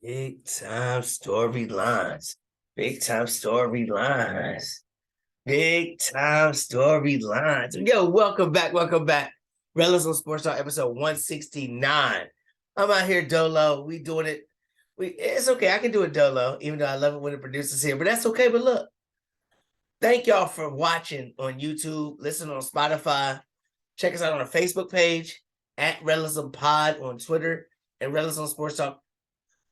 Big time storylines. Big time storylines. Big time storylines. Yo, welcome back. Welcome back. Rellism Sports Talk, episode 169. I'm out here dolo. We doing it. It's okay. I can do it dolo, even though I love it when the producer's here. But that's okay. But look, thank y'all for watching on YouTube, listening on Spotify. Check us out on our Facebook page at Rellism Pod on Twitter and Rellism Sports Talk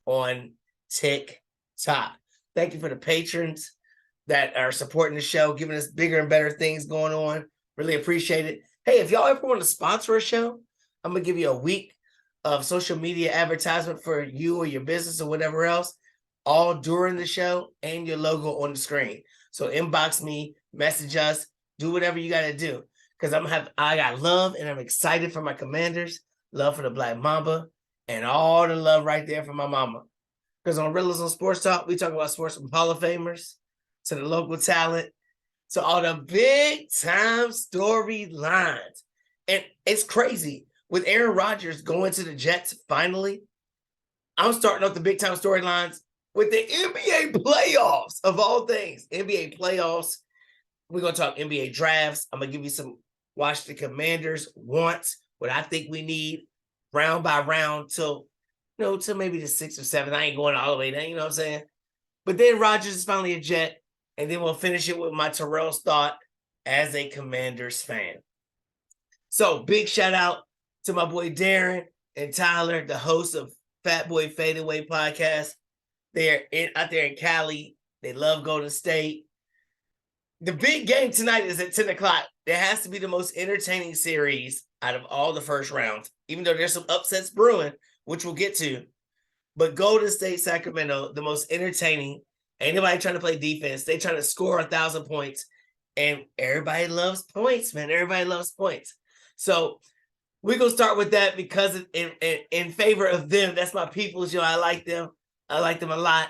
on TikTok. Thank you for the patrons that are supporting the show, giving us bigger and better things going on. Really appreciate it. Hey, if y'all ever want to sponsor a show, I'm going to give you a week of social media advertisement for you or your business or whatever else, all during the show and your logo on the screen. So inbox me, message us, do whatever you got to do. Because I got love and I'm excited for my Commanders, love for the Black Mamba, and all the love right there for my mama. Because on Rellism Sports Talk, we talk about sports from Hall of Famers to the local talent to all the big time storylines. And it's crazy. With Aaron Rodgers going to the Jets finally, I'm starting off the big time storylines with the NBA playoffs of all things. NBA playoffs. We're going to talk NBA drafts. I'm going to give you some watch the Commanders wants, what I think we need round by round till maybe the 6th or 7th. I ain't going all the way down, you know what I'm saying? But then Rodgers is finally a Jet, and then we'll finish it with my Terrell's thought as a Commanders fan. So big shout out to my boy Darren and Tyler, the hosts of Fat Boy Fade Away podcast. They're out there in Cali. They love Golden State. The big game tonight is at 10 o'clock. There has to be the most entertaining series out of all the first rounds, even though there's some upsets brewing, which we'll get to. But Golden State, Sacramento, the most entertaining. Ain't nobody trying to play defense. They trying to score 1,000 points. And everybody loves points, man. Everybody loves points. So we're going to start with that because in favor of them. That's my peoples. I like them. I like them a lot.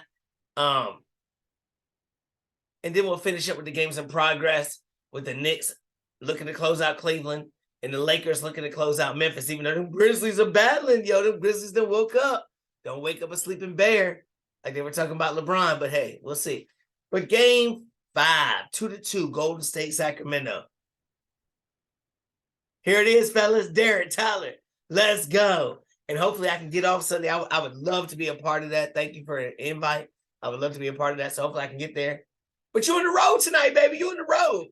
And then we'll finish up with the games in progress with the Knicks looking to close out Cleveland and the Lakers looking to close out Memphis, even though them Grizzlies are battling. Them Grizzlies done woke up. Don't wake up a sleeping bear like they were talking about LeBron, but hey, we'll see. But game 5, 2-2, Golden State, Sacramento. Here it is, fellas. Darren, Tyler, let's go. And hopefully I can get off Sunday. I would love to be a part of that. Thank you for the invite. I would love to be a part of that, so hopefully I can get there. But you're on the road tonight, baby. You're on the road.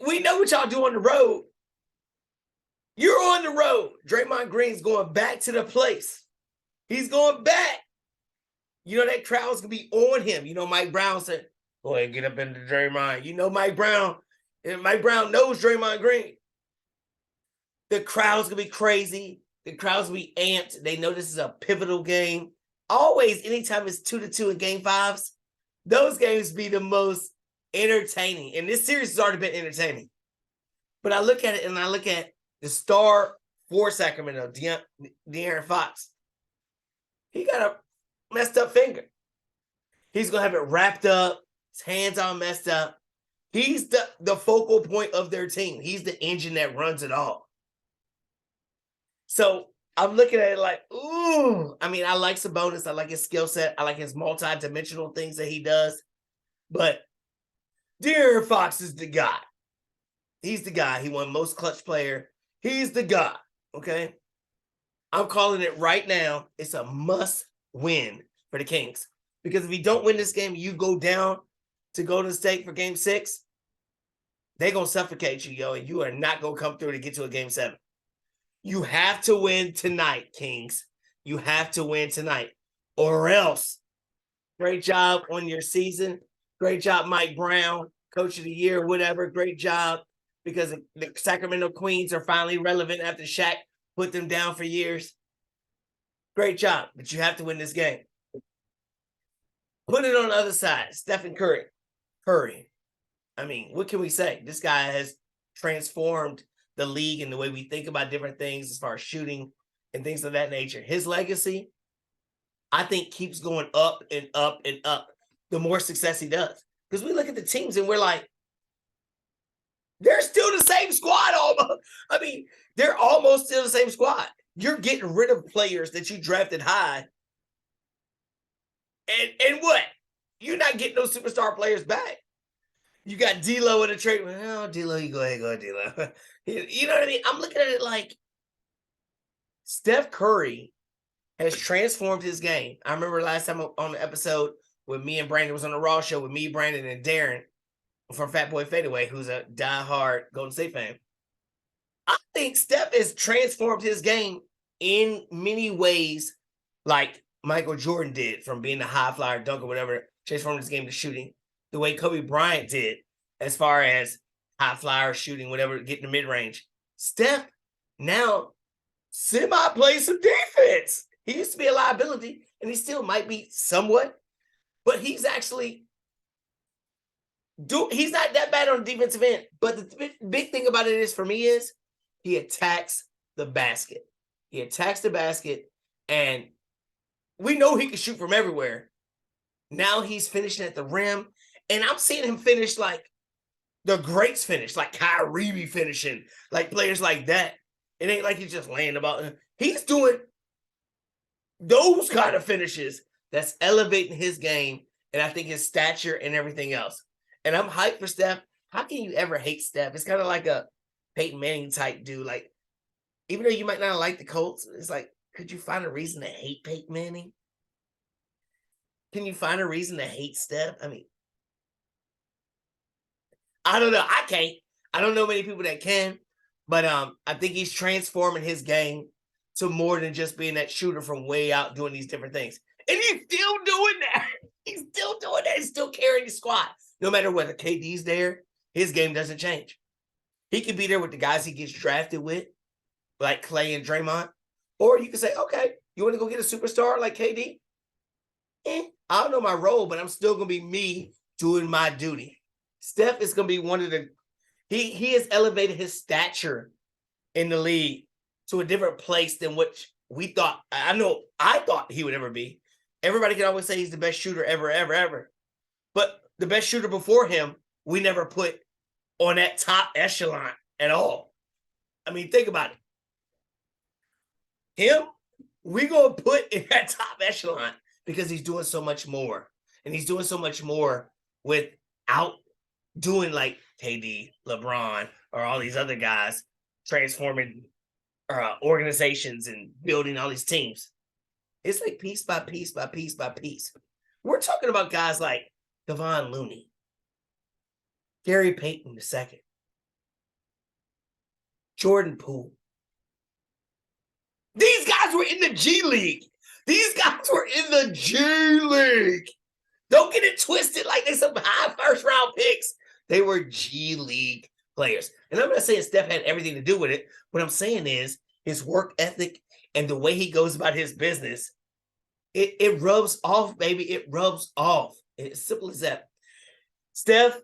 We know what y'all do on the road. You're on the road. Draymond Green's going back to the place. He's going back. That crowd's going to be on him. Mike Brown said, go ahead, get up into Draymond. Mike Brown knows Draymond Green. The crowd's going to be crazy. The crowd's going to be amped. They know this is a pivotal game. Always, anytime it's 2-2 in game 5s, those games be the most entertaining. And this series has already been entertaining. But I look at it and I look at the star for Sacramento, De'Aaron Fox. He got a messed up finger. He's going to have it wrapped up. His hands all messed up. He's the focal point of their team. He's the engine that runs it all. So I'm looking at it like, ooh. I mean, I like Sabonis. I like his skill set. I like his multi-dimensional things that he does. But De'Aaron Fox is the guy. He's the guy. He won most clutch player. He's the guy, okay? I'm calling it right now. It's a must win for the Kings. Because if you don't win this game, you go down to Golden State for game 6, they're going to suffocate you, and you are not going to come through to get to a game 7. You have to win tonight, Kings. You have to win tonight. Or else. Great job on your season. Great job, Mike Brown, Coach of the Year, whatever. Great job. Because the Sacramento Queens are finally relevant after Shaq put them down for years. Great job. But you have to win this game. Put it on the other side. Stephen Curry. I mean, what can we say? This guy has transformed the league and the way we think about different things as far as shooting and things of that nature. His legacy, I think, keeps going up and up and up the more success he does. Because we look at the teams and we're like, they're still the same squad almost. I mean, they're almost still the same squad. You're getting rid of players that you drafted high And what? You're not getting those superstar players back. You got D'Lo in a trade. Well, D'Lo, you go ahead, D'Lo. You know what I mean? I'm looking at it like Steph Curry has transformed his game. I remember last time on the episode with me and Brandon was on the Raw show with me, Brandon, and Darren from Fat Boy Fadeaway, who's a diehard Golden State fan. I think Steph has transformed his game in many ways, like Michael Jordan did, from being a high flyer dunk or whatever, transformed his game to shooting, the way Kobe Bryant did as far as high flyer shooting, whatever, getting the mid range. Steph now semi-plays some defense. He used to be a liability, and he still might be somewhat, but he's actually he's not that bad on the defensive end. But the big thing about it is, for me, is he attacks the basket. He attacks the basket, and we know he can shoot from everywhere. Now he's finishing at the rim, and I'm seeing him finish like the greats finish, like Kyrie be finishing, like players like that. It ain't like he's just laying about. He's doing those kind of finishes that's elevating his game, and I think his stature and everything else. And I'm hyped for Steph. How can you ever hate Steph? It's kind of like a Peyton Manning type dude. Like, even though you might not like the Colts, it's like, could you find a reason to hate Peyton Manning? Can you find a reason to hate Steph? I mean, I don't know. I can't. I don't know many people that can, but I think he's transforming his game to more than just being that shooter from way out doing these different things. And he's still doing that. He's still doing that. He's still carrying the squad. No matter whether KD's there, his game doesn't change. He can be there with the guys he gets drafted with, like Clay and Draymond. Or you can say, okay, you want to go get a superstar like KD? I don't know my role, but I'm still going to be me doing my duty. Steph is going to be one of the – he has elevated his stature in the league to a different place than what we thought. I thought he would ever be. Everybody can always say he's the best shooter ever. But the best shooter before him, we never put on that top echelon at all. I mean, think about it. Him, we're going to put in that top echelon because he's doing so much more. And he's doing so much more without doing like KD, LeBron, or all these other guys transforming organizations and building all these teams. It's like piece by piece by piece by piece. We're talking about guys like Kevon Looney, Gary Payton II, Jordan Poole. These guys were in the G League. These guys were in the G League. Don't get it twisted like they some high first-round picks. They were G League players. And I'm not saying Steph had everything to do with it. What I'm saying is his work ethic and the way he goes about his business, it rubs off, baby. It rubs off. It's simple as that. Steph,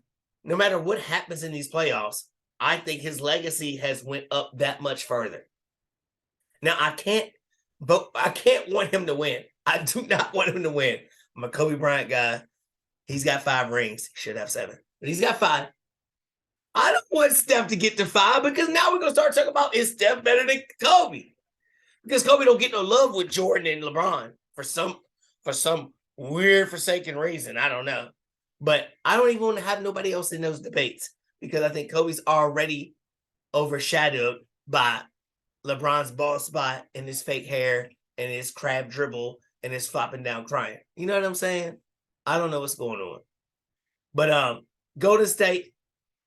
no matter what happens in these playoffs, I think his legacy has went up that much further. Now, I can't want him to win. I do not want him to win. I'm a Kobe Bryant guy. He's got 5 rings. He should have 7. But he's got 5. I don't want Steph to get to 5 because now we're going to start talking about, is Steph better than Kobe? Because Kobe don't get no love with Jordan and LeBron for some weird forsaken reason. I don't know. But I don't even want to have nobody else in those debates because I think Kobe's already overshadowed by LeBron's bald spot and his fake hair and his crab dribble and his flopping down crying. You know what I'm saying? I don't know what's going on. But Golden State,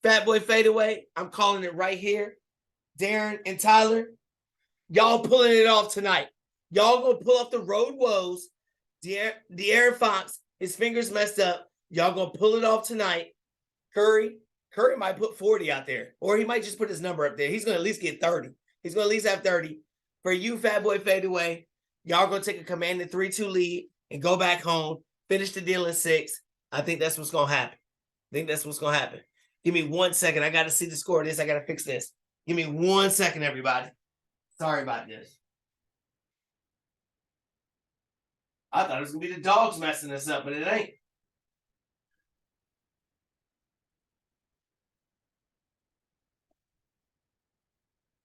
Fat Boy Fadeaway, I'm calling it right here. Darren and Tyler, y'all pulling it off tonight. Y'all gonna pull off the road woes. De'Aaron Fox, his fingers messed up. Y'all gonna pull it off tonight. Curry might put 40 out there, or he might just put his number up there. He's gonna at least get 30. He's gonna at least have 30. For you, Fat Boy Fadeaway, y'all gonna take a commanding 3-2 lead and go back home, finish the deal in 6. I think that's what's gonna happen. Give me 1 second. I gotta see the score of this. I gotta fix this. Give me 1 second, everybody. Sorry about this. I thought it was gonna be the dogs messing this up, but it ain't.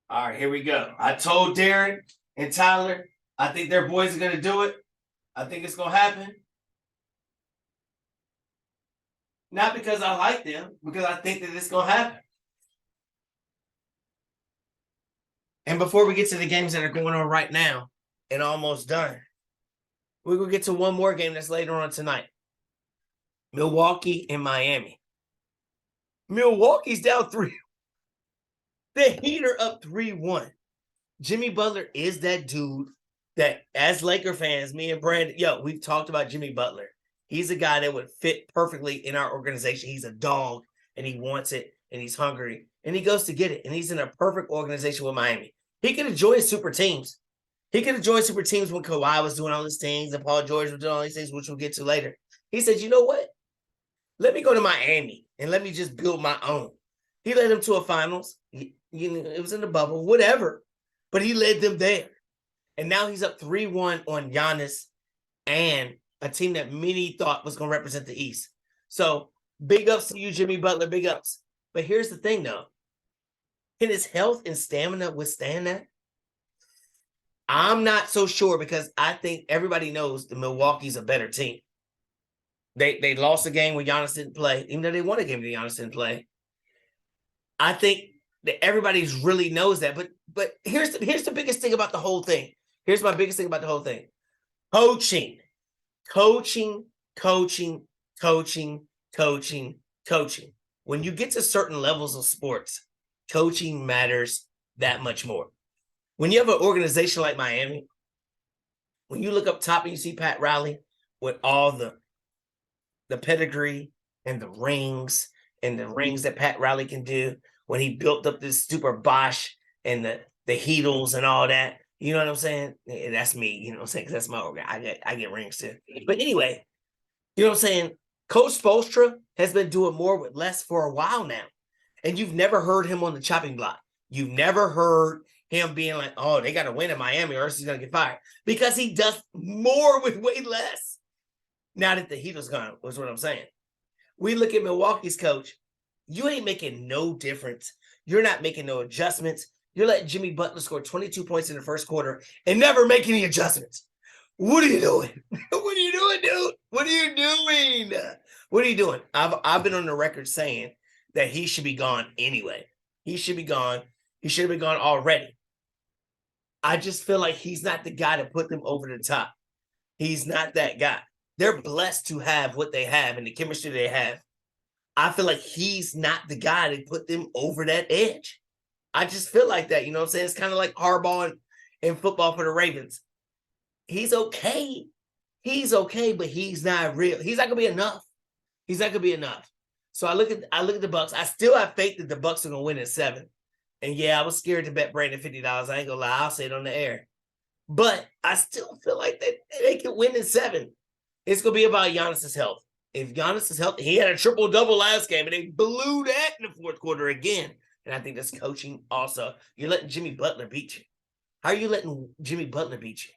All right, here we go. I told Darren and Tyler, I think their boys are going to do it. I think it's going to happen. Not because I like them, because I think that it's going to happen. And before we get to the games that are going on right now and almost done, we're going to get to one more game that's later on tonight. Milwaukee and Miami. Milwaukee's down 3. The Heat are up 3-1. Jimmy Butler is that dude that, as Laker fans, me and Brandon, we've talked about Jimmy Butler. He's a guy that would fit perfectly in our organization. He's a dog, and he wants it, and he's hungry, and he goes to get it, and he's in a perfect organization with Miami. He could have joined super teams. He could have joined super teams when Kawhi was doing all these things and Paul George was doing all these things, which we'll get to later. He said, you know what? Let me go to Miami, and let me just build my own. He led them to a finals. It was in the bubble, whatever. But he led them there. And now he's up 3-1 on Giannis and a team that many thought was going to represent the East. So big ups to you, Jimmy Butler, big ups. But here's the thing, though. Can his health and stamina withstand that? I'm not so sure, because I think everybody knows that Milwaukee's a better team. They lost a game when Giannis didn't play, even though they won a game when Giannis didn't play. I think that everybody really knows that. But here's the biggest thing about the whole thing. Here's my biggest thing about the whole thing. Coaching. When you get to certain levels of sports, coaching matters that much more. When you have an organization like Miami, when you look up top and you see Pat Riley with all the pedigree and the rings that Pat Riley can do, when he built up this super Bosch and the Heatles and all that, you know what I'm saying? That's me, you know what I'm saying? Because that's my organ. I get rings too. But anyway, you know what I'm saying? Coach Spoelstra has been doing more with less for a while now. And you've never heard him on the chopping block. You've never heard him being like, oh, they got to win in Miami or else he's going to get fired. Because he does more with way less. Now that the Heat is gone, was what I'm saying. We look at Milwaukee's coach. You ain't making no difference. You're not making no adjustments. You're letting Jimmy Butler score 22 points in the first quarter and never make any adjustments. What are you doing? What are you doing, dude? What are you doing? What are you doing? I've been on the record saying that he should be gone anyway. He should be gone. He should have been gone already. I just feel like he's not the guy to put them over the top. He's not that guy. They're blessed to have what they have and the chemistry they have. I feel like he's not the guy to put them over that edge. I just feel like that. You know what I'm saying? It's kind of like Harbaugh in football for the Ravens. He's okay. He's okay, but he's not real. He's not going to be enough. He's not going to be enough. So I look at the Bucks. I still have faith that the Bucks are going to win in 7. And yeah, I was scared to bet Brandon $50. I ain't going to lie. I'll say it on the air. But I still feel like they can win in 7. It's going to be about Giannis's health. If Giannis is healthy, he had a triple-double last game, and they blew that in the fourth quarter again. And I think that's coaching also. You're letting Jimmy Butler beat you. How are you letting Jimmy Butler beat you?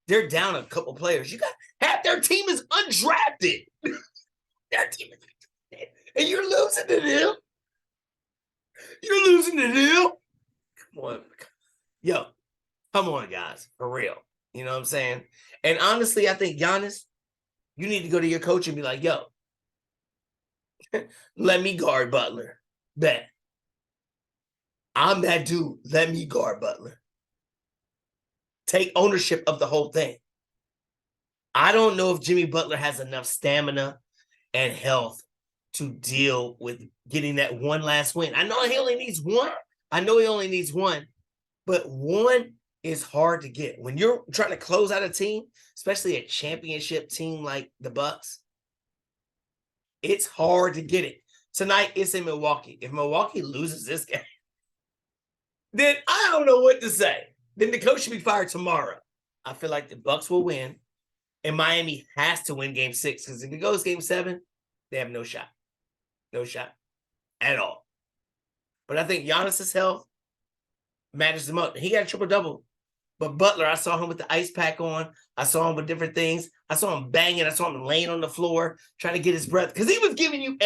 They're down a couple players. You got half their team is undrafted. Their team is undrafted. And you're losing to them. You're losing to them. Come on. Yo, come on, guys. For real. You know what I'm saying? And honestly, I think Giannis, you need to go to your coach and be like, yo, let me guard Butler. Bet. I'm that dude. Let me guard Butler. Take ownership of the whole thing. I don't know if Jimmy Butler has enough stamina and health to deal with getting that one last win. I know he only needs one. But one is hard to get. When you're trying to close out a team, especially a championship team like the Bucks, it's hard to get it. Tonight, it's in Milwaukee. If Milwaukee loses this game, then I don't know what to say. Then the coach should be fired tomorrow. I feel like the Bucks will win, and Miami has to win Game 6, because if it goes Game 7, they have no shot. No shot at all. But I think Giannis's health matters the most. He got a triple-double. But Butler, I saw him with the ice pack on. I saw him with different things. I saw him banging. I saw him laying on the floor trying to get his breath, because he was giving you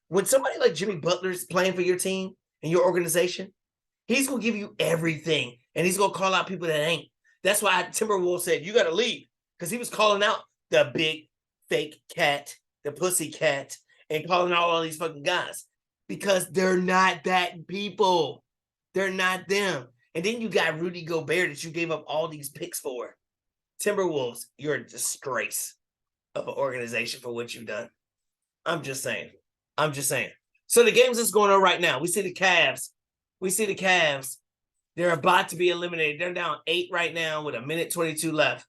when somebody like Jimmy Butler's playing for your team and your organization, he's going to give you everything, and he's going to call out people that ain't. That's why Timberwolves said, you got to leave, because he was calling out the big fake cat, the pussy cat, and calling out all these fucking guys because they're not that people. They're not them. And then you got Rudy Gobert that you gave up all these picks for. Timberwolves, you're a disgrace of an organization for what you've done. I'm just saying. So the games that's going on right now, we see the Cavs. They're about to be eliminated. They're down 8 right now with 1:22 left.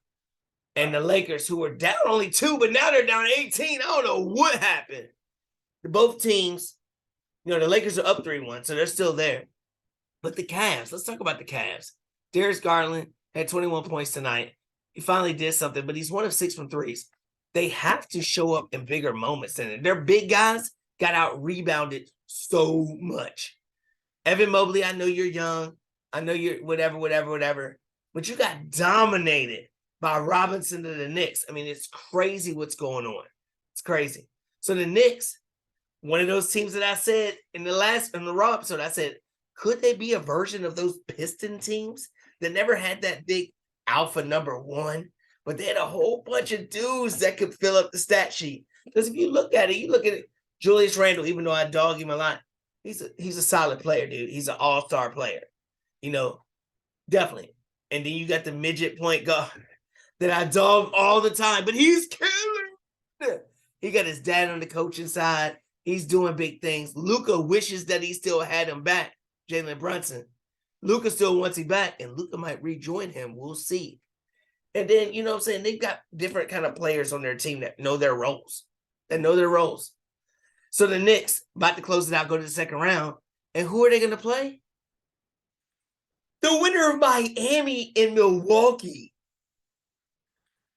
And the Lakers, who were down only 2, but now they're down 18. I don't know what happened. Both teams, the Lakers are up 3-1, so they're still there. But the Cavs, let's talk about the Cavs. Darius Garland had 21 points tonight. He finally did something, but he's 1 of 6 from threes. They have to show up in bigger moments than it. Their big guys got out-rebounded so much. Evan Mobley, I know you're young. I know you're whatever. But you got dominated by Robinson to the Knicks. I mean, it's crazy what's going on. It's crazy. So the Knicks, one of those teams that I said in the Raw episode, I said, could they be a version of those Piston teams that never had that big alpha number 1, but they had a whole bunch of dudes that could fill up the stat sheet? Because if you look at it, Julius Randle, even though I dog him a lot, he's a solid player, dude. He's an all-star player, definitely. And then you got the midget point guard that I dog all the time, but he's killing. He got his dad on the coaching side. He's doing big things. Luka wishes that he still had him back, Jalen Brunson. Luka still wants him back, and Luka might rejoin him. We'll see. And then, you know what I'm saying, they've got different kind of players on their team that know their roles. So the Knicks, about to close it out, go to the second round. And who are they going to play? The winner of Miami and Milwaukee.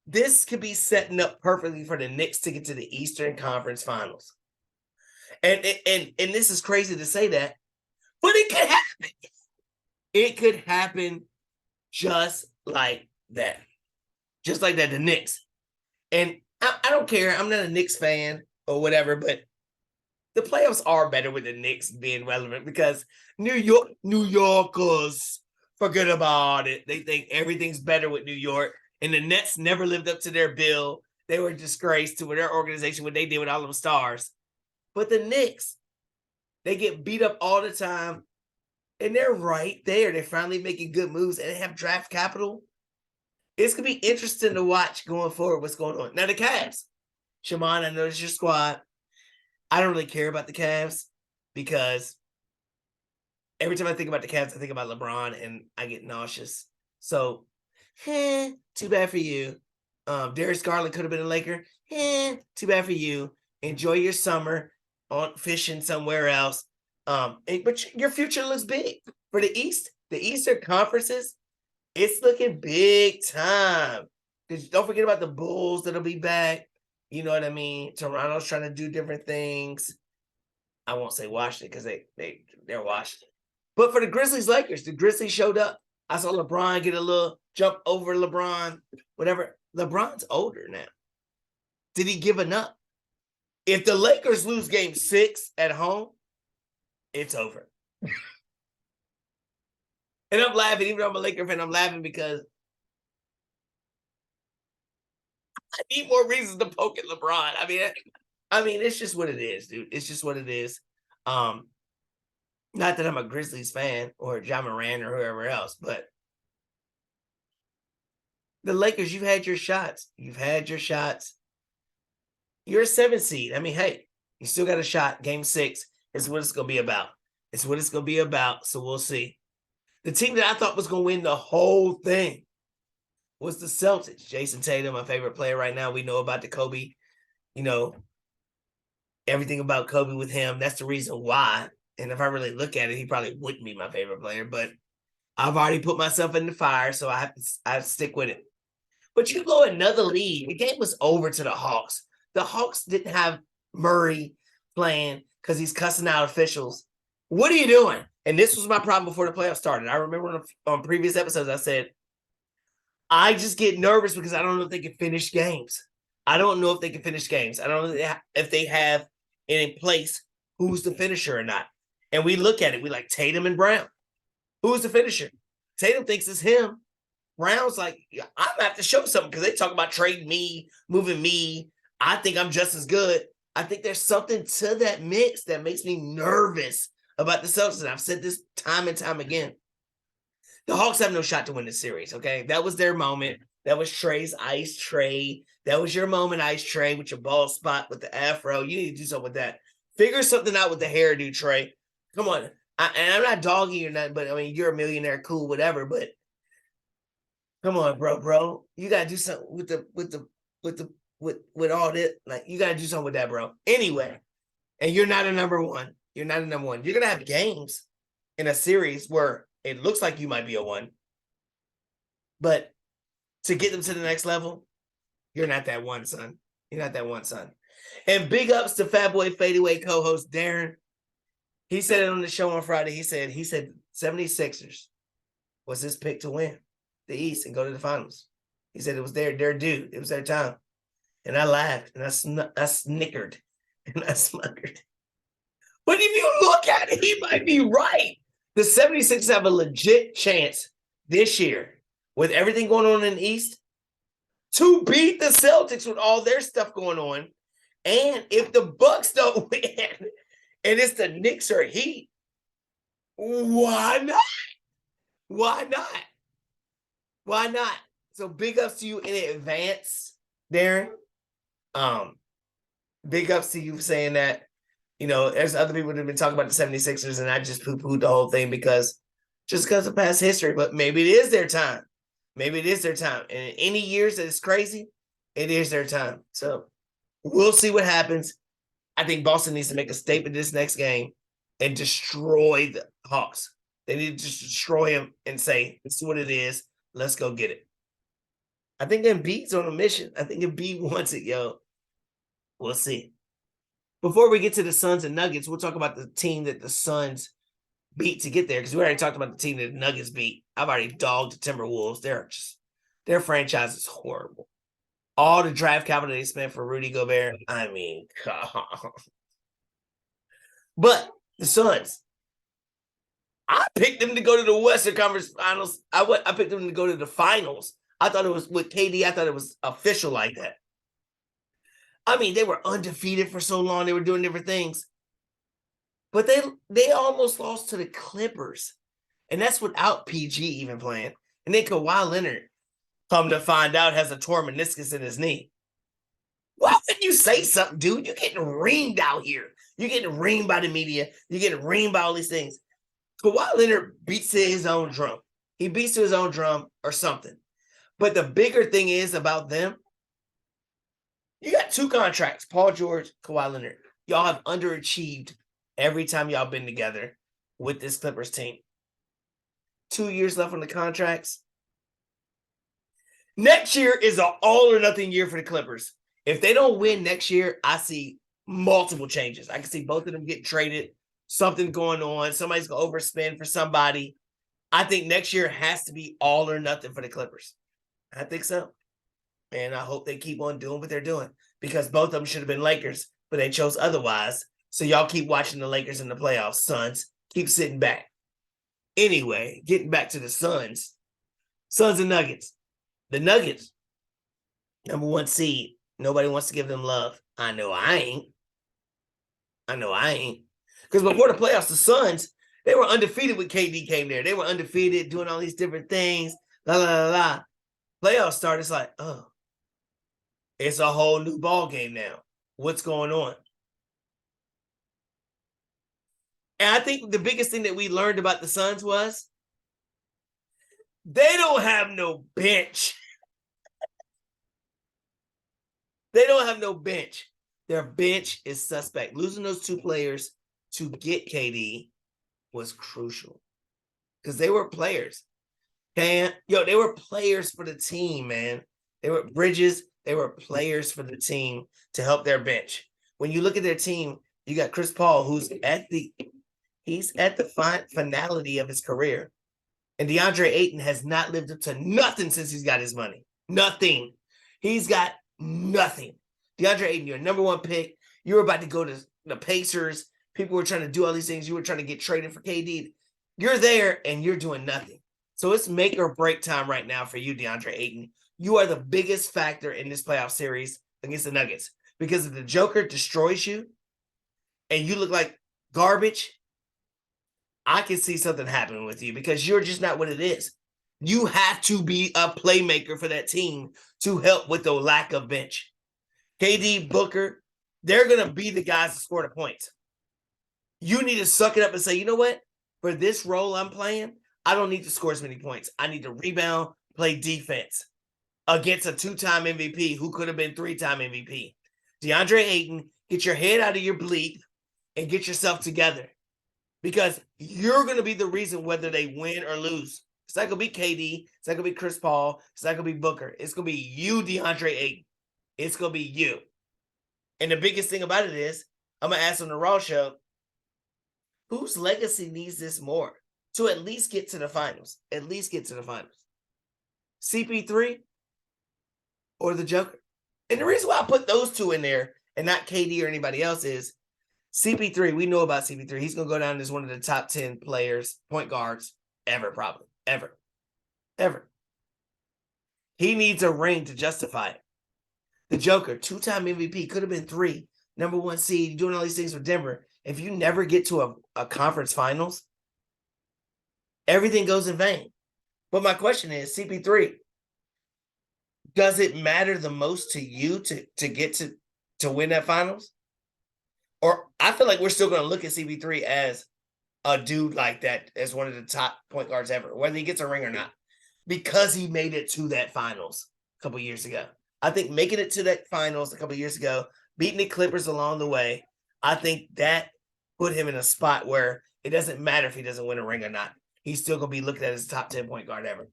This could be setting up perfectly for the Knicks to get to the Eastern Conference Finals. And this is crazy to say that, but it could happen. It could happen just like that. Just like that, the Knicks. And I don't care. I'm not a Knicks fan or whatever, but the playoffs are better with the Knicks being relevant because New Yorkers forget about it. They think everything's better with New York. And the Nets never lived up to their bill. They were a disgrace to their organization, what they did with all them stars. But the Knicks, they get beat up all the time. And they're right there. They're finally making good moves and they have draft capital. It's going to be interesting to watch going forward what's going on. Now, the Cavs. Shaman, I know it's your squad. I don't really care about the Cavs because every time I think about the Cavs, I think about LeBron and I get nauseous. So, too bad for you. Darius Garland could have been a Laker. Too bad for you. Enjoy your summer on fishing somewhere else. But your future looks big for the East. The Eastern conferences, it's looking big time. Because don't forget about the Bulls that'll be back. You know what I mean? Toronto's trying to do different things. I won't say Washington because they're Washington. But for the Lakers, the Grizzlies showed up. I saw LeBron get a little jump over LeBron, whatever. LeBron's older now. Did he give enough? If the Lakers lose game 6 at home, it's over. And I'm laughing, even though I'm a Laker fan, I'm laughing because I need more reasons to poke at LeBron. I mean, it's just what it is, dude. It's just what it is. Not that I'm a Grizzlies fan or John Moran or whoever else, but the Lakers, you've had your shots. You're a 7 seed. I mean, hey, you still got a shot. Game 6 is what it's going to be about. So we'll see. The team that I thought was going to win the whole thing was the Celtics. Jason Tatum, my favorite player right now. We know about the Kobe, everything about Kobe with him. That's the reason why. And if I really look at it, he probably wouldn't be my favorite player. But I've already put myself in the fire, so I have to stick with it. But you go another lead. The game was over to the Hawks. The Hawks didn't have Murray playing because he's cussing out officials. What are you doing? And this was my problem before the playoffs started. I remember on previous episodes, I said, I just get nervous because I don't know if they can finish games. I don't know if they have in place who's the finisher or not. And we look at it, we like Tatum and Brown. Who's the finisher? Tatum thinks it's him. Brown's like, yeah, I'm going to have to show something because they talk about trading me, moving me. I think I'm just as good. I think there's something to that mix that makes me nervous about the Celtics. And I've said this time and time again. The Hawks have no shot to win the series, okay? That was their moment. That was Trey's ice tray. That was your moment, ice tray, with your ball spot with the afro. You need to do something with that. Figure something out with the hairdo, Trey. Come on. And I'm not dogging you or nothing, but I mean, you're a millionaire, cool, whatever. But come on, bro. You gotta do something with all this. Like, you gotta do something with that, bro. Anyway, and you're not a number one. You're not a number one. You're gonna have games in a series where it looks like you might be a one, but to get them to the next level, you're not that one, son. You're not that one, son. And big ups to Fatboy Fadeaway co-host Darren. He said it on the show on Friday. He said 76ers was his pick to win the East and go to the finals. He said it was their due. It was their time. And I laughed and I snickered and I smuggered. But if you look at it, he might be right. The 76ers have a legit chance this year with everything going on in the East to beat the Celtics with all their stuff going on. And if the Bucks don't win and it's the Knicks or Heat, why not? Why not? Why not? So big ups to you in advance, Darren. Big ups to you for saying that. You know, there's other people that have been talking about the 76ers, and I just poo-pooed the whole thing because of past history. But maybe it is their time. Maybe it is their time. And in any years that it's crazy, it is their time. So we'll see what happens. I think Boston needs to make a statement this next game and destroy the Hawks. They need to just destroy them and say, this is what it is. Let's go get it. I think Embiid's on a mission. I think Embiid wants it, yo. We'll see. Before we get to the Suns and Nuggets, we'll talk about the team that the Suns beat to get there, because we already talked about the team that the Nuggets beat. I've already dogged the Timberwolves. Their franchise is horrible. All the draft capital they spent for Rudy Gobert, I mean, God. But the Suns, I picked them to go to the Western Conference Finals. I picked them to go to the finals. I thought it was with KD. I thought it was official like that. I mean, they were undefeated for so long. They were doing different things. But they almost lost to the Clippers. And that's without PG even playing. And then Kawhi Leonard, come to find out, has a torn meniscus in his knee. Why wouldn't you say something, dude? You're getting reamed out here. You're getting reamed by the media. You're getting reamed by all these things. Kawhi Leonard beats to his own drum. He beats to his own drum or something. But the bigger thing is about them, you got two contracts, Paul George, Kawhi Leonard. Y'all have underachieved every time y'all been together with this Clippers team. 2 years left on the contracts. Next year is an all or nothing year for the Clippers. If they don't win next year, I see multiple changes. I can see both of them getting traded, something going on. Somebody's going to overspend for somebody. I think next year has to be all or nothing for the Clippers. I think so. And I hope they keep on doing what they're doing, because both of them should have been Lakers, but they chose otherwise. So y'all keep watching the Lakers in the playoffs, Suns. Keep sitting back. Anyway, getting back to the Suns. Suns and Nuggets. The Nuggets, number one seed. Nobody wants to give them love. I know I ain't. Because before the playoffs, the Suns, they were undefeated when KD came there. They were undefeated, doing all these different things. La, la, la, la. Playoffs start, it's like, oh. It's a whole new ball game now. What's going on? And I think the biggest thing that we learned about the Suns was they don't have no bench. They don't have no bench. Their bench is suspect. Losing those two players to get KD was crucial because they were players. They were players for the team, man. They were Bridges. They were players for the team to help their bench. When you look at their team, you got Chris Paul, who's at the finality of his career. And DeAndre Ayton has not lived up to nothing since he's got his money. Nothing. He's got nothing. DeAndre Ayton, you're number one pick. You were about to go to the Pacers. People were trying to do all these things. You were trying to get traded for KD. You're there and you're doing nothing. So it's make or break time right now for you, DeAndre Ayton. You are the biggest factor in this playoff series against the Nuggets. Because if the Joker destroys you and you look like garbage, I can see something happening with you because you're just not what it is. You have to be a playmaker for that team to help with the lack of bench. KD, Booker, they're going to be the guys to score the points. You need to suck it up and say, you know what? For this role I'm playing, I don't need to score as many points. I need to rebound, play defense against a 2-time MVP who could have been 3-time MVP. DeAndre Ayton, get your head out of your bleep and get yourself together because you're going to be the reason whether they win or lose. It's not going to be KD. It's not going to be Chris Paul. It's not going to be Booker. It's going to be you, DeAndre Ayton. It's going to be you. And the biggest thing about it is, I'm going to ask on the Raw show, whose legacy needs this more to at least get to the finals? At least get to the finals. CP3 or the Joker? And the reason why I put those two in there and not KD or anybody else is CP3, we know about CP3. He's going to go down as one of the top 10 players, point guards, ever, probably. Ever. He needs a ring to justify it. The Joker, 2-time MVP, could have been 3, number 1 seed, doing all these things with Denver. If you never get to a conference finals, everything goes in vain. But my question is, CP3, does it matter the most to you to get to win that finals? Or I feel like we're still going to look at CP3 as a dude like that, as one of the top point guards ever, whether he gets a ring or not, because he made it to that finals a couple years ago. I think making it to that finals a couple years ago, beating the Clippers along the way, I think that put him in a spot where it doesn't matter if he doesn't win a ring or not. He's still going to be looked at as a top 10 point guard ever.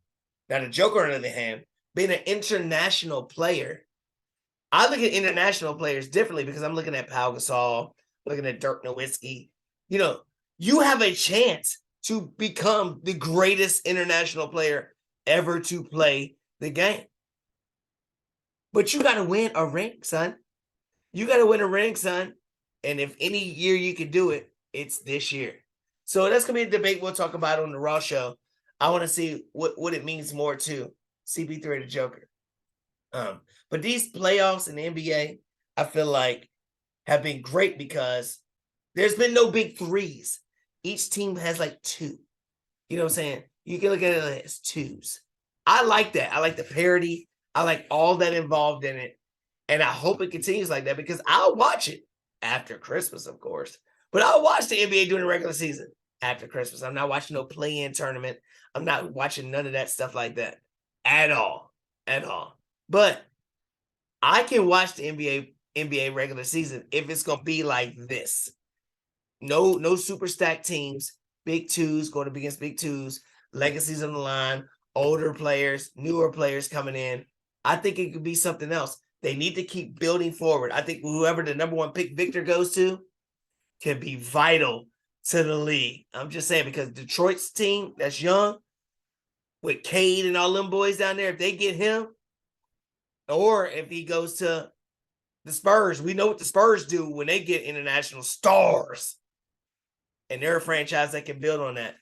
Now, the Joker, on the other hand, being an international player, I look at international players differently because I'm looking at Pau Gasol, looking at Dirk Nowitzki. You know, you have a chance to become the greatest international player ever to play the game. But you got to win a ring, son. You got to win a ring, son. And if any year you can do it, it's this year. So that's going to be a debate we'll talk about on the Raw show. I want to see what it means more to CP3 or the Joker. But these playoffs in the NBA, I feel like, have been great because there's been no big threes. Each team has like 2. You know what I'm saying? You can look at it as 2s. I like that. I like the parity. I like all that involved in it. And I hope it continues like that because I'll watch it after Christmas, of course. But I'll watch the NBA during the regular season after Christmas. I'm not watching no play-in tournament. I'm not watching none of that stuff like that at all. But I can watch the NBA regular season if it's going to be like this. No super stacked teams, big 2s going up against big 2s, legacies on the line, older players, newer players coming in. I think it could be something else. They need to keep building forward. I think whoever the number 1 pick Victor goes to can be vital to the league. I'm just saying because Detroit's team that's young with Cade and all them boys down there, if they get him, or if he goes to the Spurs, we know what the Spurs do when they get international stars. And they're a franchise that can build on that.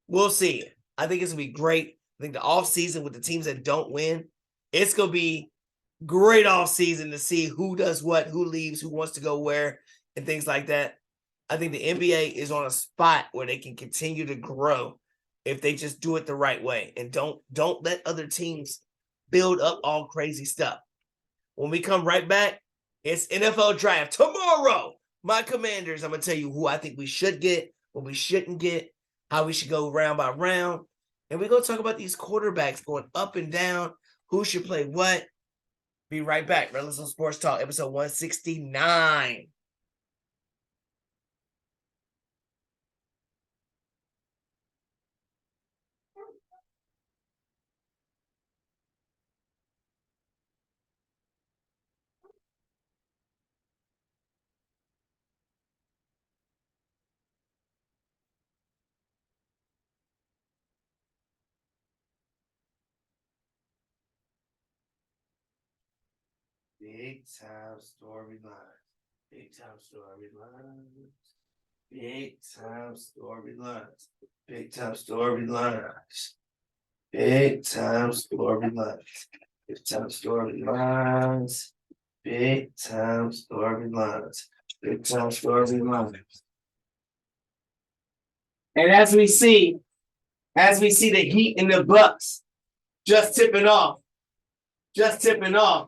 We'll see. I think it's going to be great. I think the offseason with the teams that don't win, it's going to be great offseason to see who does what, who leaves, who wants to go where, and things like that. I think the NBA is on a spot where they can continue to grow if they just do it the right way and don't let other teams build up all crazy stuff. When we come right back, it's NFL draft tomorrow. My Commanders, I'm going to tell you who I think we should get, what we shouldn't get, how we should go round by round. And we're going to talk about these quarterbacks going up and down, who should play what. Be right back. Rellism Sports Talk, episode 169. Big time storylines. Big time storylines. Big time storylines. Big time storylines. Big time storylines. Big time storylines. Big time storylines. Big time storylines. And as we see the Heat and the Bucks just tipping off. Just tipping off.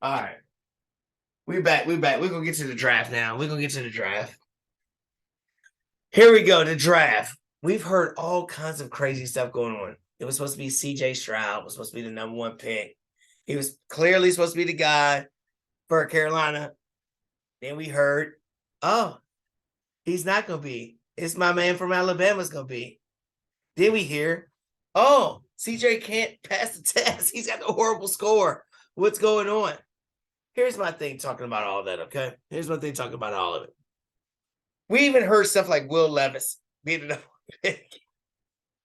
All right. We back. We're gonna get to the draft now. We're gonna get to the draft. Here we go, the draft. We've heard all kinds of crazy stuff going on. It was supposed to be CJ Stroud, was supposed to be the number one pick. He was clearly supposed to be the guy for Carolina. Then we heard, oh, he's not gonna be. It's my man from Alabama's gonna be. Then we hear, oh, CJ can't pass the test. He's got a horrible score. What's going on? Here's my thing talking about all that, okay? Here's my thing talking about all of it. We even heard stuff like Will Levis being the number one pick.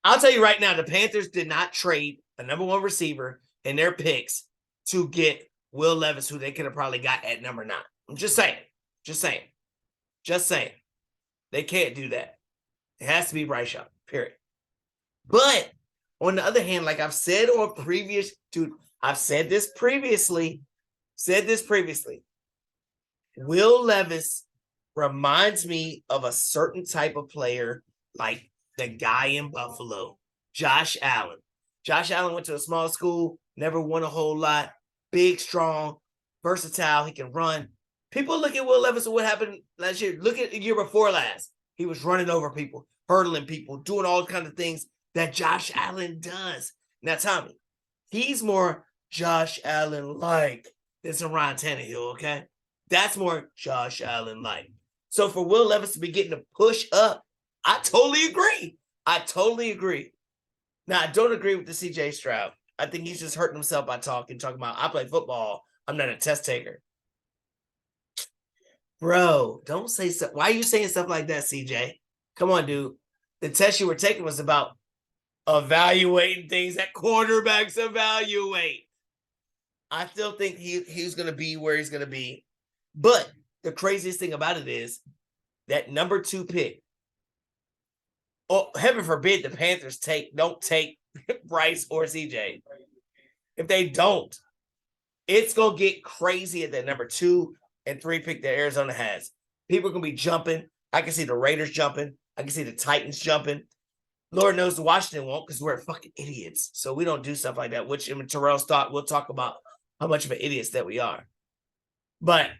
I'll tell you right now, the Panthers did not trade a number one receiver in their picks to get Will Levis, who they could have probably got at number 9. I'm just saying. Just saying. Just saying. They can't do that. It has to be Bryce Young, period. But on the other hand, like I've said on previous, dude, I've said this previously. Will Levis reminds me of a certain type of player like the guy in Buffalo, Josh Allen. Josh Allen went to a small school, never won a whole lot, big, strong, versatile. He can run. People look at Will Levis and what happened last year. Look at the year before last. He was running over people, hurdling people, doing all kinds of things that Josh Allen does. Now, Tommy, he's more Josh Allen-like than some Ryan Tannehill, okay? That's more Josh Allen-like. So for Will Levis to be getting a push up, I totally agree. Now, I don't agree with the CJ Stroud. I think he's just hurting himself by talking about, I play football. I'm not a test taker. Bro, don't say stuff. Why are you saying stuff like that, CJ? Come on, dude. The test you were taking was about evaluating things that quarterbacks evaluate. I still think he's going to be where he's going to be. But the craziest thing about it is that number 2 pick, oh, heaven forbid the Panthers don't take Bryce or CJ. If they don't, it's going to get crazy at that number 2 and 3 pick that Arizona has. People are going to be jumping. I can see the Raiders jumping. I can see the Titans jumping. Lord knows the Washington won't because we're fucking idiots. So we don't do stuff like that, which in Terrell's thought, we'll talk about how much of an idiots that we are. But,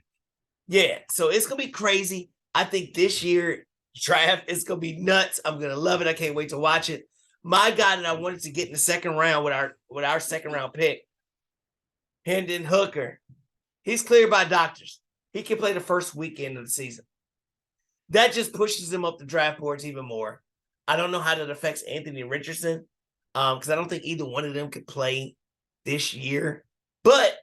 yeah, so it's going to be crazy. I think this year draft is going to be nuts. I'm going to love it. I can't wait to watch it. My guy that I wanted to get in the second round with our second round pick, Hendon Hooker, he's cleared by doctors. He can play the first weekend of the season. That just pushes him up the draft boards even more. I don't know how that affects Anthony Richardson because I don't think either one of them could play this year. But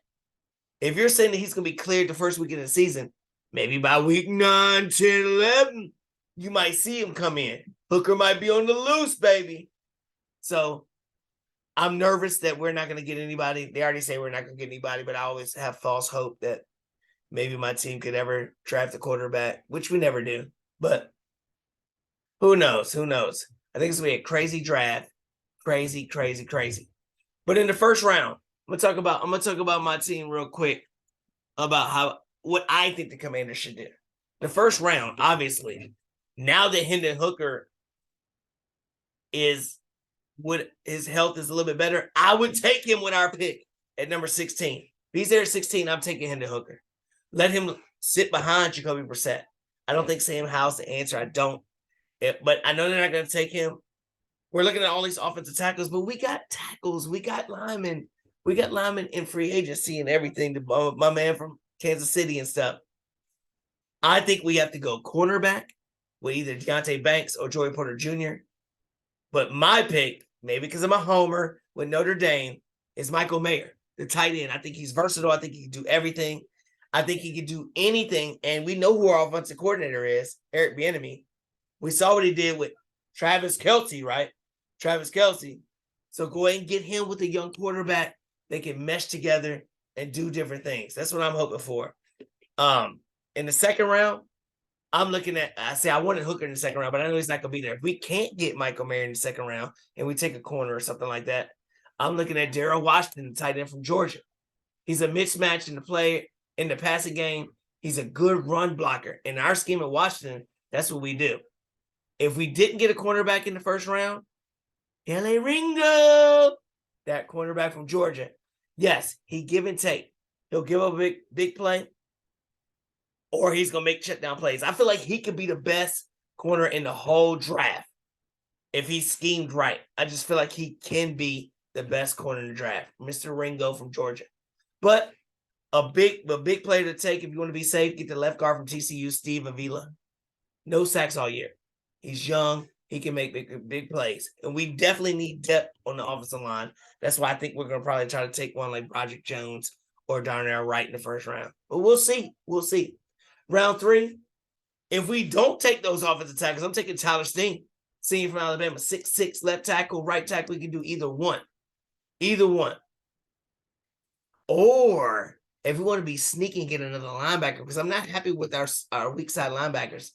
if you're saying that he's going to be cleared the first weekend of the season, maybe by week 9, 10, 11, you might see him come in. Hooker might be on the loose, baby. So I'm nervous that we're not going to get anybody. They already say we're not going to get anybody, but I always have false hope that maybe my team could ever draft a quarterback, which we never do. But who knows? I think it's going to be a crazy draft. Crazy. But in the first round, I'm gonna talk about my team real quick about what I think the Commanders should do. The first round, obviously, now that Hendon Hooker his health is a little bit better, I would take him with our pick at number 16. If he's there at 16, I'm taking Hendon Hooker. Let him sit behind Jacoby Brissett. I don't think Sam Howell's the answer. I don't. But I know they're not going to take him. We're looking at all these offensive tackles, but we got tackles. We got linemen. We got linemen in free agency and everything. My man from Kansas City and stuff. I think we have to go cornerback with either Deontay Banks or Joey Porter Jr. But my pick maybe because I'm a homer with Notre Dame, is Michael Mayer, the tight end. I think he's versatile. I think he can do everything. I think he can do anything. And we know who our offensive coordinator is, Eric Bieniemy. We saw what he did with Travis Kelce, right? Travis Kelce. So go ahead and get him with a young quarterback. They can mesh together and do different things. That's what I'm hoping for. In the second round, I'm looking at, I wanted Hooker in the second round, but I know he's not going to be there. If we can't get Michael Mayer in the second round and we take a corner or something like that, I'm looking at Darrell Washington, the tight end from Georgia. He's a mismatch in the play, in the passing game. He's a good run blocker. In our scheme at Washington, that's what we do. If we didn't get a cornerback in the first round, L.A. Ringo, that cornerback from Georgia, yes, he give and take. He'll give up a big play, or he's going to make shutdown plays. I feel like he could be the best corner in the whole draft if he's schemed right. I just feel like he can be the best corner in the draft, Mr. Ringo from Georgia. But a big player to take if you want to be safe, get the left guard from TCU, Steve Avila. No sacks all year. He's young. He can make big plays. And we definitely need depth on the offensive line. That's why I think we're going to probably try to take one like Broderick Jones or Darnell Wright in the first round. But we'll see. We'll see. Round 3, if we don't take those offensive tackles, I'm taking Tyler Steen, senior from Alabama, 6'6", left tackle, right tackle. We can do either one. Either one. Or if we want to be sneaky and get another linebacker, because I'm not happy with our weak side linebackers.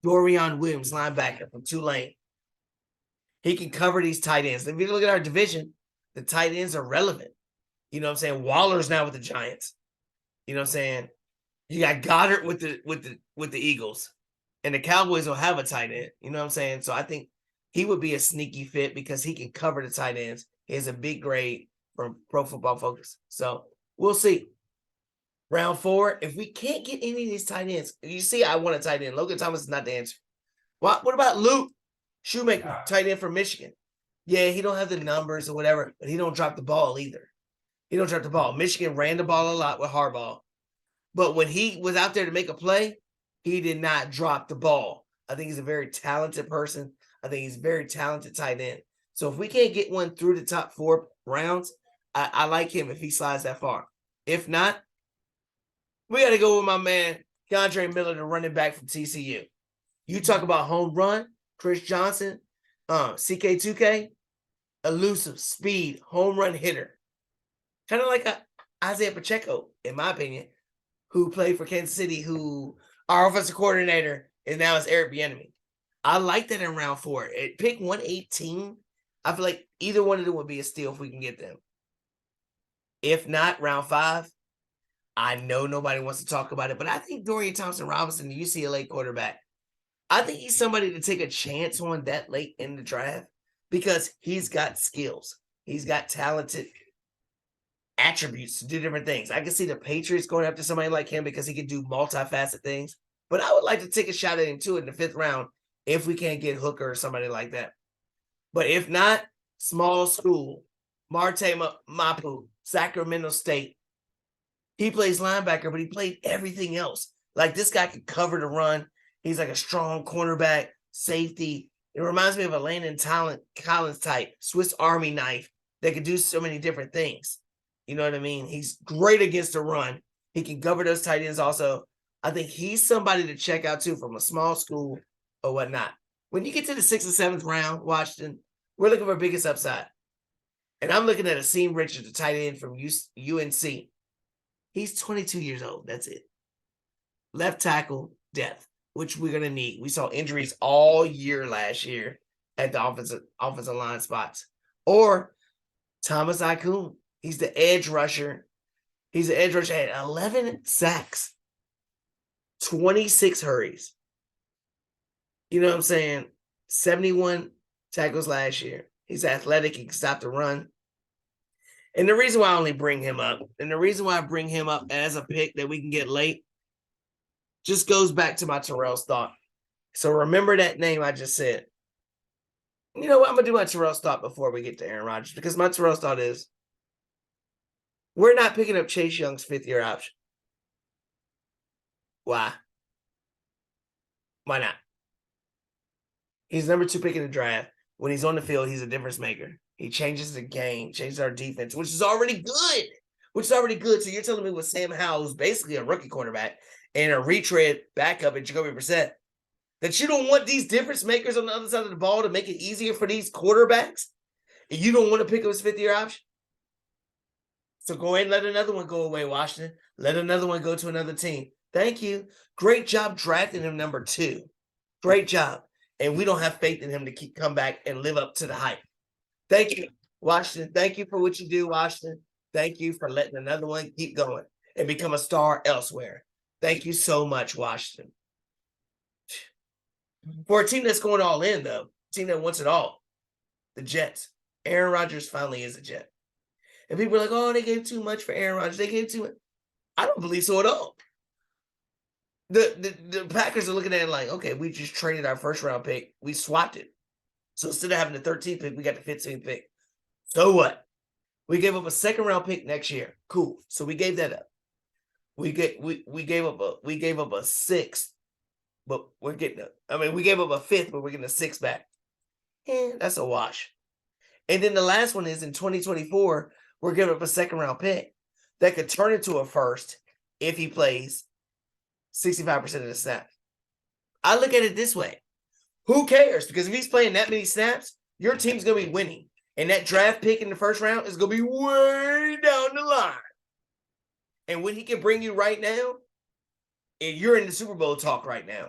Dorian Williams, linebacker from Tulane. He can cover these tight ends. If you look at our division, the tight ends are relevant. You know what I'm saying? Waller's now with the Giants. You know what I'm saying? You got Goddard with the Eagles. And the Cowboys will have a tight end. You know what I'm saying? So I think he would be a sneaky fit because he can cover the tight ends. He has a big grade from Pro Football Focus. So we'll see. Round 4, if we can't get any of these tight ends, you see I want a tight end. Logan Thomas is not the answer. What about Luke Shoemaker, tight end from Michigan? Yeah, he don't have the numbers or whatever, but he don't drop the ball either. He don't drop the ball. Michigan ran the ball a lot with Harbaugh. But when he was out there to make a play, he did not drop the ball. I think he's a very talented person. I think he's a very talented tight end. So if we can't get one through the top 4 rounds, I like him if he slides that far. If not, we got to go with my man, Keandre Miller, the running back from TCU. You talk about home run, Chris Johnson, CK2K, elusive, speed, home run hitter. Kind of like Isaiah Pacheco, in my opinion, who played for Kansas City, who our offensive coordinator is now Eric Bieniemy. I like that in round 4. At pick 118, I feel like either one of them would be a steal if we can get them. If not, round 5, I know nobody wants to talk about it, but I think Dorian Thompson-Robinson, the UCLA quarterback, I think he's somebody to take a chance on that late in the draft because he's got skills. He's got talented attributes to do different things. I can see the Patriots going after somebody like him because he can do multifaceted things, but I would like to take a shot at him too in the 5th round if we can't get Hooker or somebody like that. But if not, small school, Marte Mapu, Sacramento State. He plays linebacker, but he played everything else. Like, this guy can cover the run. He's like a strong cornerback, safety. It reminds me of a Landon Collins type, Swiss Army knife that could do so many different things. You know what I mean? He's great against the run. He can cover those tight ends also. I think he's somebody to check out too from a small school or whatnot. When you get to the 6th or 7th round, Washington, we're looking for biggest upside. And I'm looking at Asim Richards, the tight end from UNC. He's 22 years old. That's it. Left tackle, depth, which we're going to need. We saw injuries all year last year at the offensive line spots. Or Thomas Ikun. He's the edge rusher. He's an edge rusher at 11 sacks, 26 hurries. You know what I'm saying? 71 tackles last year. He's athletic. He can stop the run. And the reason why I only bring him up, and the reason why I bring him up as a pick that we can get late, just goes back to my Terrell's thought. So remember that name I just said. You know what? I'm going to do my Terrell's thought before we get to Aaron Rodgers, because my Terrell's thought is, we're not picking up Chase Young's 5th-year option. Why? Why not? He's number 2 pick in the draft. when he's on the field, he's a difference maker. He changes the game, changes our defense, which is already good. So you're telling me with Sam Howell, who's basically a rookie quarterback, and a retread backup in Jacoby Brissett, that you don't want these difference makers on the other side of the ball to make it easier for these quarterbacks? And you don't want to pick up his fifth-year option? So go ahead and let another one go away, Washington. Let another one go to another team. Thank you. Great job drafting him number 2. Great job. And we don't have faith in him to come back and live up to the hype. Thank you, Washington. Thank you for what you do, Washington. Thank you for letting another one keep going and become a star elsewhere. Thank you so much, Washington. For a team that's going all in, though, a team that wants it all, the Jets. Aaron Rodgers finally is a Jet. And people are like, oh, they gave too much for Aaron Rodgers. They gave too much. I don't believe so at all. The Packers are looking at it like, okay, we just traded our first-round pick. We swapped it. So instead of having the 13th pick, we got the 15th pick. So what? We gave up a second-round pick next year. Cool. So we gave that up. We gave up a sixth, but we're getting we gave up a fifth, but we're getting a sixth back. That's a wash. And then the last one is in 2024, we're giving up a second-round pick that could turn into a first if he plays 65% of the snaps. I look at it this way. Who cares? Because if he's playing that many snaps, your team's going to be winning. And that draft pick in the first round is going to be way down the line. And when he can bring you right now, and you're in the Super Bowl talk right now,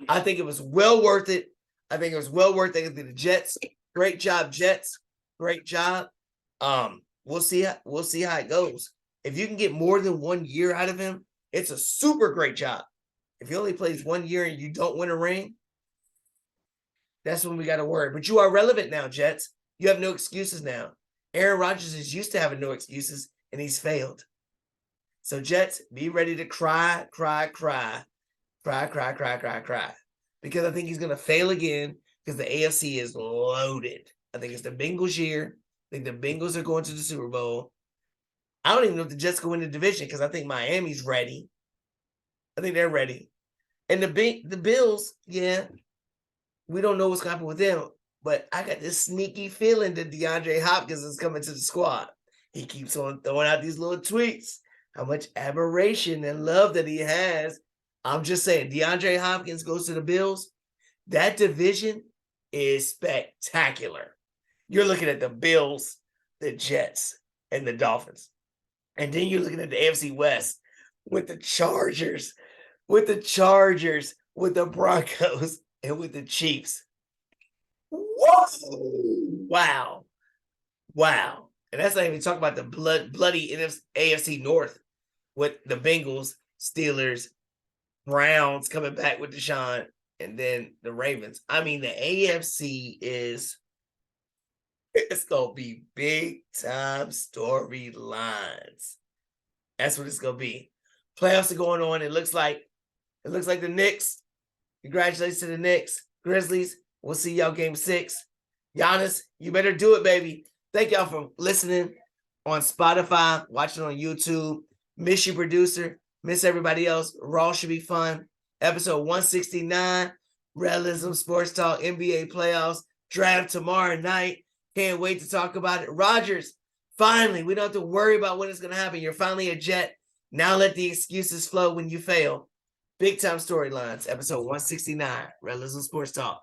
I think it was well worth it. I think it was well worth it. The Jets, great job, Jets. Great job. We'll see how it goes. If you can get more than 1 year out of him, it's a super great job. If he only plays 1 year and you don't win a ring, that's when we got to worry. But you are relevant now, Jets. You have no excuses now. Aaron Rodgers is used to having no excuses, and he's failed. So, Jets, be ready to cry. Because I think he's going to fail again because the AFC is loaded. I think it's the Bengals' year. I think the Bengals are going to the Super Bowl. I don't even know if the Jets go in the division because I think Miami's ready. I think they're ready. And the Bills, yeah, we don't know what's going to happen with them. But I got this sneaky feeling that DeAndre Hopkins is coming to the squad. He keeps on throwing out these little tweets. How much admiration and love that he has. I'm just saying, DeAndre Hopkins goes to the Bills. That division is spectacular. You're looking at the Bills, the Jets, and the Dolphins. And then you're looking at the AFC West with the Chargers, with the Broncos, and with the Chiefs. Whoa! Wow. And that's not even talking about the bloody AFC North with the Bengals, Steelers, Browns coming back with Deshaun, and then the Ravens. I mean, the AFC it's going to be big-time storylines. That's what it's going to be. Playoffs are going on. It looks like the Knicks. Congratulations to the Knicks. Grizzlies. We'll see y'all game 6. Giannis, you better do it, baby. Thank y'all for listening on Spotify, watching on YouTube. Miss you, producer. Miss everybody else. Raw should be fun. Episode 169, Rellism Sports Talk, NBA playoffs, draft tomorrow night. Can't wait to talk about it. Rodgers, finally, we don't have to worry about when it's going to happen. You're finally a Jet. Now let the excuses flow when you fail. Big time storylines, episode 169, Rellism Sports Talk.